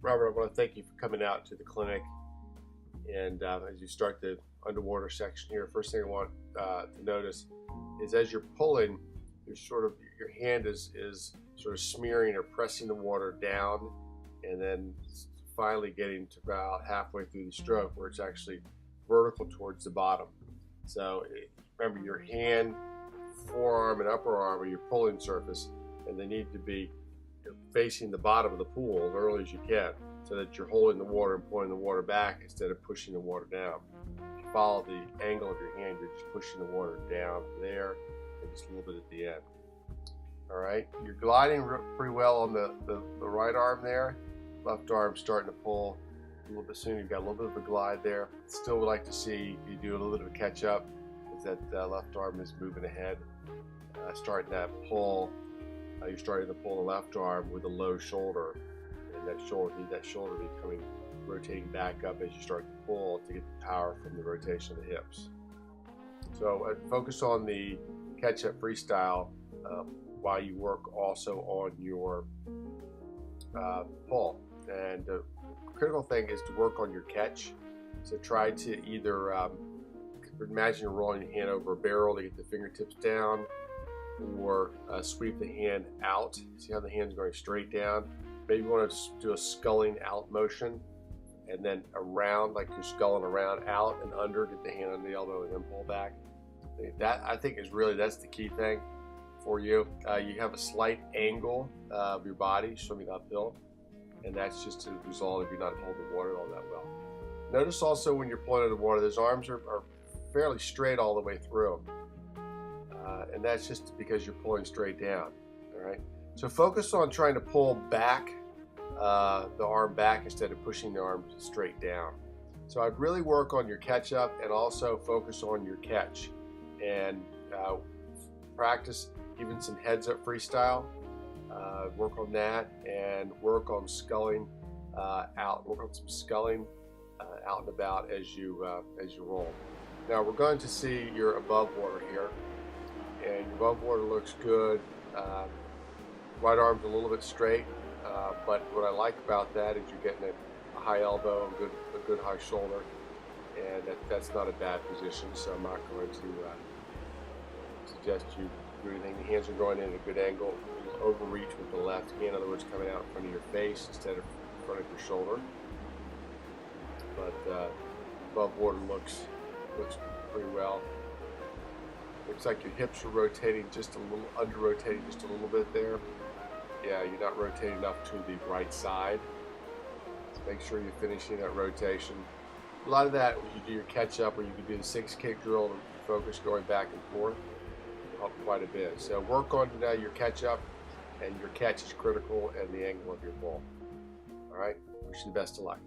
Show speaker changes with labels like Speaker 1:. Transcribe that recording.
Speaker 1: Robert, I want to thank you for coming out to the clinic. And as you start the underwater section here, first thing I want to notice is as you're pulling, your hand is sort of smearing or pressing the water down, and then finally getting to about halfway through the stroke where it's actually vertical towards the bottom. So remember, your hand, forearm, and upper arm are your pulling surface, and they need to be facing the bottom of the pool as early as you can, so that you're holding the water and pulling the water back instead of pushing the water down. If you follow the angle of your hand, you're just pushing the water down there and just a little bit at the end. All right, you're gliding pretty well on the right arm there. Left arm starting to pull a little bit soon. You've got a little bit of a glide there. Still would like to see you do a little bit of a catch up, because that left arm is moving ahead. Starting that pull. You're starting to pull the left arm with a low shoulder, and that shoulder be rotating back up as you start to pull to get the power from the rotation of the hips. So focus on the catch-up freestyle while you work also on your pull. And the critical thing is to work on your catch. So try to either imagine you're rolling your hand over a barrel to get the fingertips down, or sweep the hand out. See how the hand's going straight down? Maybe you want to do a sculling out motion, and then around, like you're sculling around, out and under, get the hand on the elbow and then pull back. That, I think, that's the key thing for you. You have a slight angle of your body swimming uphill, and that's just a result of you not holding the water all that well. Notice also when you're pulling underwater, those arms are fairly straight all the way through. And that's just because you're pulling straight down. All right. So focus on trying to pull back the arm back instead of pushing the arm straight down. So I'd really work on your catch up and also focus on your catch, and practice even some heads up freestyle. Work on that, and work on sculling out. Work on some sculling out and about as you roll. Now we're going to see your above water here. And your above water looks good. Right arm's a little bit straight, but what I like about that is you're getting a high elbow, a good high shoulder, and that's not a bad position. So I'm not going to suggest you do anything. The hands are going in at a good angle. You overreach with the left hand, in other words, coming out in front of your face instead of in front of your shoulder. But above water looks pretty well. Looks like your hips are rotating just a little, under-rotating just a little bit there. Yeah, you're not rotating enough to the right side. So make sure you're finishing that rotation. A lot of that, when you do your catch-up, or you can do the 6-kick drill and focus going back and forth, will help quite a bit. So work on your catch-up, and your catch is critical, and the angle of your ball. All right, wish you the best of luck.